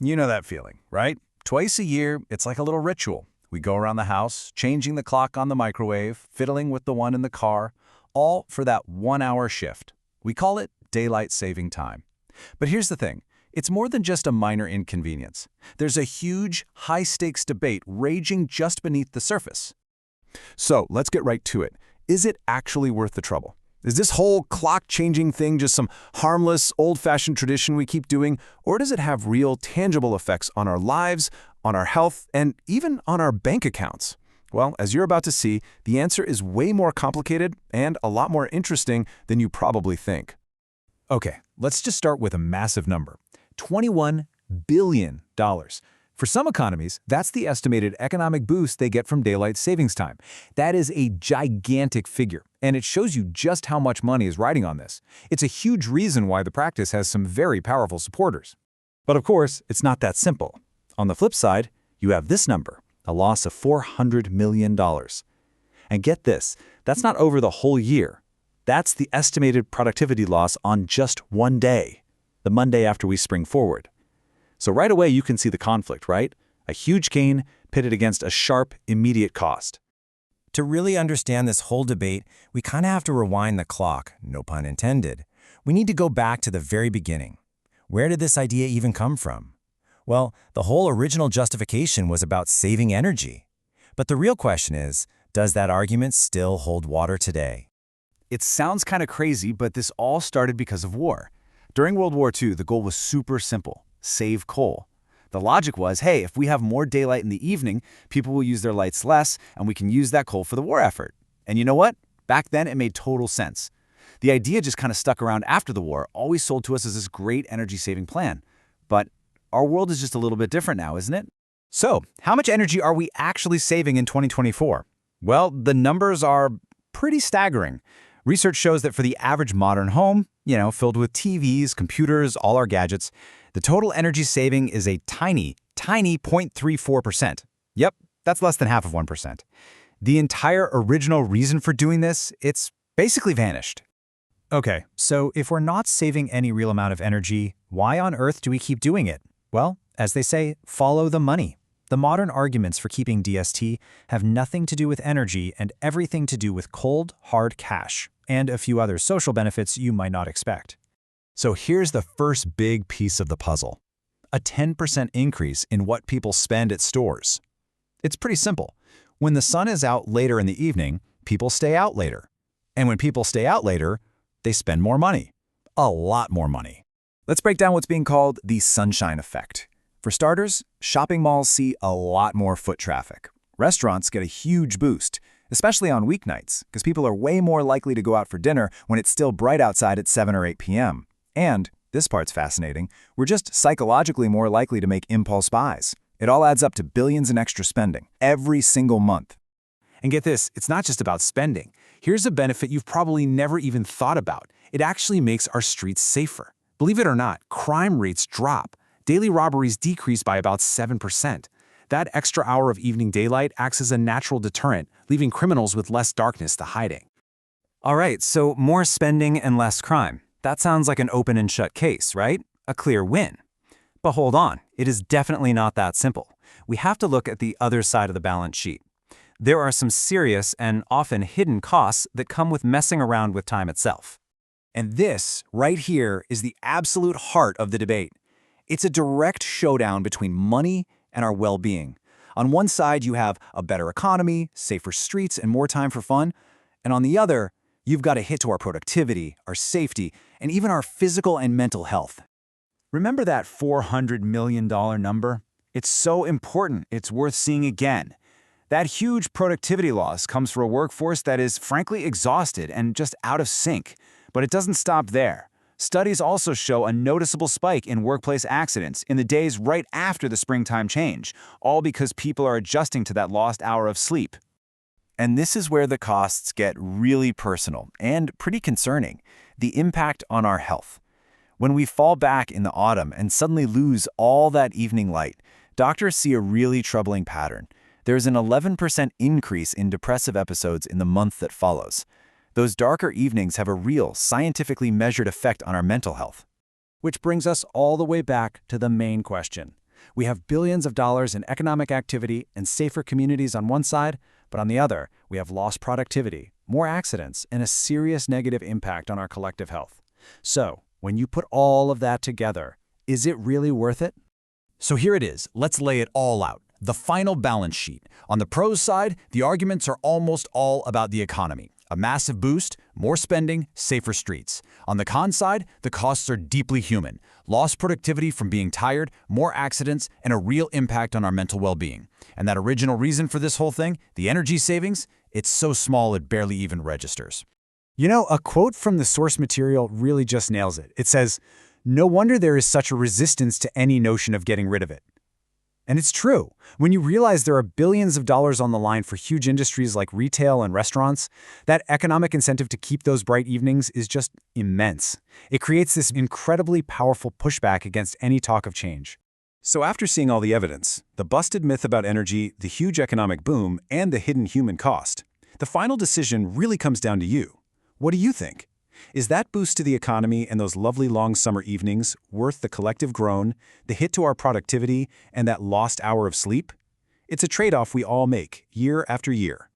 You know that feeling, right? Twice a year, it's like a little ritual. We go around the house, changing the clock on the microwave, fiddling with the one in the car, all for that 1-hour shift. We call it daylight saving time. But here's the thing. It's more than just a minor inconvenience. There's a huge, high-stakes debate raging just beneath the surface. So let's get right to it. Is it actually worth the trouble? Is this whole clock-changing thing just some harmless, old-fashioned tradition we keep doing, or does it have real, tangible effects on our lives, on our health, and even on our bank accounts? Well, as you're about to see, the answer is way more complicated and a lot more interesting than you probably think. Okay, let's just start with a massive number. $21 billion. For some economies, that's the estimated economic boost they get from daylight savings time. That is a gigantic figure, and it shows you just how much money is riding on this. It's a huge reason why the practice has some very powerful supporters. But of course, it's not that simple. On the flip side, you have this number, a loss of $400 million. And get this, that's not over the whole year. That's the estimated productivity loss on just one day, the Monday after we spring forward. So right away you can see the conflict, right? A huge gain pitted against a sharp, immediate cost. To really understand this whole debate, we kind of have to rewind the clock, no pun intended. We need to go back to the very beginning. Where did this idea even come from? Well, the whole original justification was about saving energy. But the real question is, does that argument still hold water today? It sounds kind of crazy, but this all started because of war. During World War II, the goal was super simple. Save coal. The logic was, hey, if we have more daylight in the evening, people will use their lights less, and we can use that coal for the war effort. And you know what? Back then, it made total sense. The idea just kind of stuck around after the war, always sold to us as this great energy-saving plan. But our world is just a little bit different now, isn't it? So, how much energy are we actually saving in 2024? Well, the numbers are pretty staggering. Research shows that for the average modern home, filled with TVs, computers, all our gadgets, the total energy saving is a tiny 0.34%. Yep, that's less than half of 1%. The entire original reason for doing this, it's basically vanished. Okay, so if we're not saving any real amount of energy, why on earth do we keep doing it? Well, as they say, follow the money. The modern arguments for keeping DST have nothing to do with energy and everything to do with cold, hard cash, and a few other social benefits you might not expect. So here's the first big piece of the puzzle. A 10% increase in what people spend at stores. It's pretty simple. When the sun is out later in the evening, people stay out later. And when people stay out later, they spend more money. A lot more money. Let's break down what's being called the sunshine effect. For starters, shopping malls see a lot more foot traffic. Restaurants get a huge boost, especially on weeknights, because people are way more likely to go out for dinner when it's still bright outside at 7 or 8 p.m. And, this part's fascinating, we're just psychologically more likely to make impulse buys. It all adds up to billions in extra spending, every single month. And get this, it's not just about spending. Here's a benefit you've probably never even thought about. It actually makes our streets safer. Believe it or not, crime rates drop. Daily robberies decrease by about 7%. That extra hour of evening daylight acts as a natural deterrent, leaving criminals with less darkness to hiding. All right, so more spending and less crime. That sounds like an open and shut case, right? A clear win. But hold on, it is definitely not that simple. We have to look at the other side of the balance sheet. There are some serious and often hidden costs that come with messing around with time itself. And this, right here, is the absolute heart of the debate. It's a direct showdown between money and our well-being. On one side, you have a better economy, safer streets, and more time for fun. And on the other, you've got a hit to our productivity, our safety, and even our physical and mental health. Remember that $400 million number? It's so important, it's worth seeing again. That huge productivity loss comes from a workforce that is frankly exhausted and just out of sync. But it doesn't stop there. Studies also show a noticeable spike in workplace accidents in the days right after the springtime change, all because people are adjusting to that lost hour of sleep. And this is where the costs get really personal and pretty concerning, the impact on our health. When we fall back in the autumn and suddenly lose all that evening light, doctors see a really troubling pattern. There's an 11% increase in depressive episodes in the month that follows. Those darker evenings have a real, scientifically measured effect on our mental health. Which brings us all the way back to the main question. We have billions of dollars in economic activity and safer communities on one side, but on the other, we have lost productivity, more accidents, and a serious negative impact on our collective health. So, when you put all of that together, is it really worth it? So here it is. Let's lay it all out. The final balance sheet. On the pros side, the arguments are almost all about the economy. A massive boost, more spending, safer streets. On the con side, the costs are deeply human. Lost productivity from being tired, more accidents, and a real impact on our mental well-being. And that original reason for this whole thing, the energy savings, it's so small it barely even registers. You know, a quote from the source material really just nails it. It says, "No wonder there is such a resistance to any notion of getting rid of it." And it's true. When you realize there are billions of dollars on the line for huge industries like retail and restaurants, that economic incentive to keep those bright evenings is just immense. It creates this incredibly powerful pushback against any talk of change. So after seeing all the evidence, the busted myth about energy, the huge economic boom, and the hidden human cost, the final decision really comes down to you. What do you think? Is that boost to the economy and those lovely long summer evenings worth the collective groan, the hit to our productivity, and that lost hour of sleep? It's a trade-off we all make, year after year.